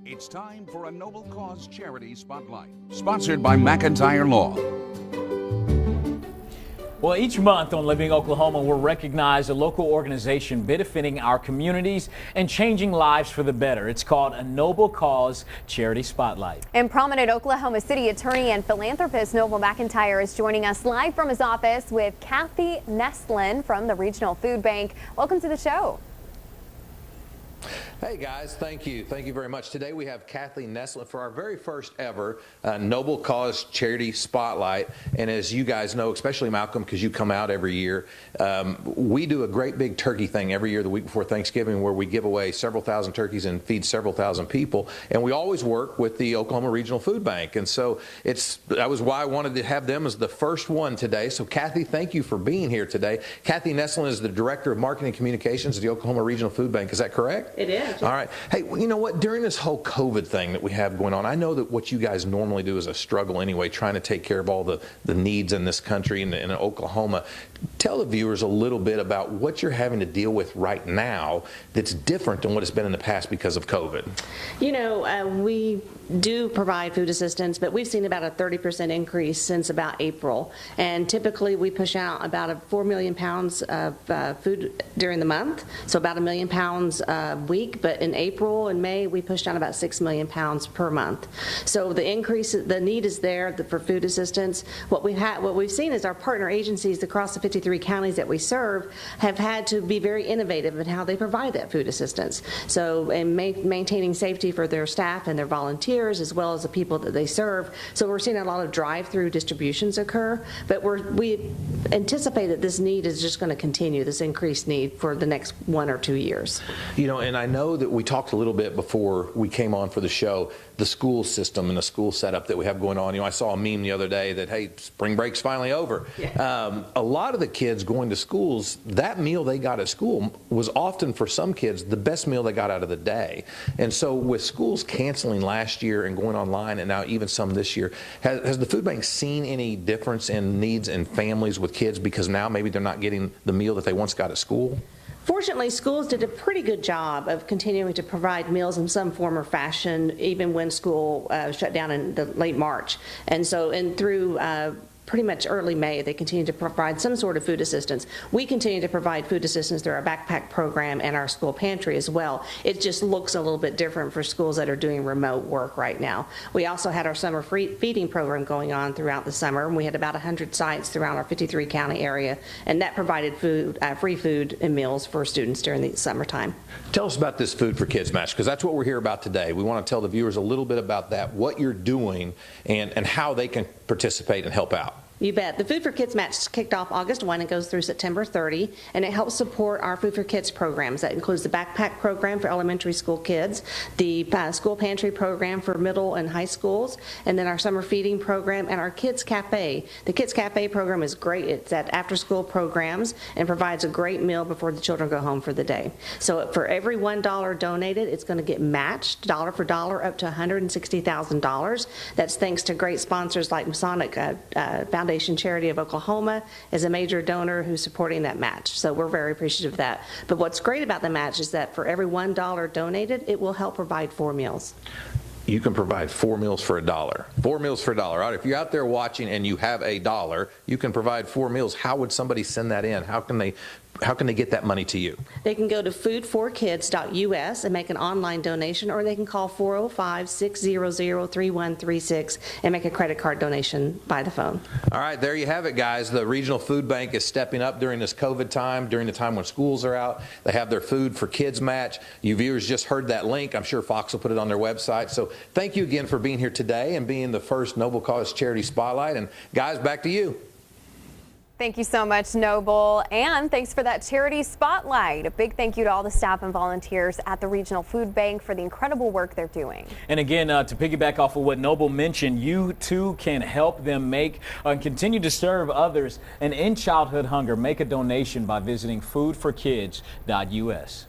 It's time for a Noble Cause Charity Spotlight, sponsored by McIntyre Law. Well, each month on Living Oklahoma, we'll recognize a local organization benefiting our communities and changing lives for the better. It's called a Noble Cause Charity Spotlight. And prominent Oklahoma City attorney and philanthropist Noble McIntyre is joining us live from his office with Cathy Nestlen from the Regional Food Bank. Welcome to the show. Hey guys, thank you. Thank you very much. Today we have Cathy Nestlen for our very first ever Noble Cause Charity Spotlight. And as you guys know, especially Malcolm, because you come out every year, we do a great big turkey thing every year the week before Thanksgiving where we give away several thousand turkeys and feed several thousand people. And we always work with the Oklahoma Regional Food Bank. And so that was why I wanted to have them as the first one today. So Cathy, thank you for being here today. Cathy Nestlen is the Director of Marketing and Communications at the Oklahoma Regional Food Bank. Is that correct? It is. All right. Hey, you know what? During this whole COVID thing that we have going on, I know that what you guys normally do is a struggle anyway, trying to take care of all the needs in this country and in Oklahoma. Tell the viewers a little bit about what you're having to deal with right now that's different than what it's been in the past because of COVID. You know, we do provide food assistance, but we've seen about a 30% increase since about April. And typically we push out about 4 million pounds of food during the month, so about 1 million pounds a week. But in April and May, we pushed out about 6 million pounds per month. So the increase, the need is there for food assistance. What we've seen is our partner agencies across the 53 counties that we serve have had to be very innovative in how they provide that food assistance. So in maintaining safety for their staff and their volunteers, as well as the people that they serve. So we're seeing a lot of drive-through distributions occur, but we anticipate that this need is just going to continue, this increased need for the next 1 or 2 years. You know, and I know that we talked a little bit before we came on for the show, the school system and the school setup that we have going on. You know, I saw a meme the other day that, hey, spring break's finally over. Yeah. A lot of the kids going to schools, that meal they got at school was often for some kids the best meal they got out of the day. And so with schools canceling last year and going online and now even some this year, has the food bank seen any difference in needs in families with kids because now maybe they're not getting the meal that they once got at school? Fortunately, schools did a pretty good job of continuing to provide meals in some form or fashion, even when school shut down in the late March. And so, through pretty much early May, they continue to provide some sort of food assistance. We continue to provide food assistance through our backpack program and our school pantry as well. It just looks a little bit different for schools that are doing remote work right now. We also had our summer feeding program going on throughout the summer, and we had about 100 sites throughout our 53 county area, and that provided food, free food and meals for students during the summertime. Tell us about this Food for Kids match, because that's what we're here about today. We want to tell the viewers a little bit about that, what you're doing, and how they can participate and help out. You bet. The Food for Kids match kicked off August 1 and goes through September 30, and it helps support our Food for Kids programs. That includes the backpack program for elementary school kids, the school pantry program for middle and high schools, and then our summer feeding program and our Kids Cafe. The Kids Cafe program is great. It's at after-school programs and provides a great meal before the children go home for the day. So for every $1 donated, it's going to get matched dollar for dollar up to $160,000. That's thanks to great sponsors like Masonic Foundation Charity of Oklahoma is a major donor who's supporting that match. So we're very appreciative of that. But what's great about the match is that for every $1 donated, it will help provide 4 meals. You can provide 4 meals for $1. 4 meals for $1. All right, if you're out there watching and you have $1, you can provide 4 meals. How would somebody send that in? How can they get that money to you? They can go to foodforkids.us and make an online donation, or they can call 405-600-3136 and make a credit card donation by the phone. All right, there you have it, guys. The Regional Food Bank is stepping up during this COVID time, during the time when schools are out. They have their Food for Kids match. You viewers just heard that link. I'm sure Fox will put it on their website. So thank you again for being here today and being the first Noble Cause Charity Spotlight. And guys, back to you. Thank you so much, Noble, and thanks for that charity spotlight. A big thank you to all the staff and volunteers at the Regional Food Bank for the incredible work they're doing. And again, to piggyback off of what Noble mentioned, you too can help them make and continue to serve others and end childhood hunger. Make a donation by visiting foodforkids.us.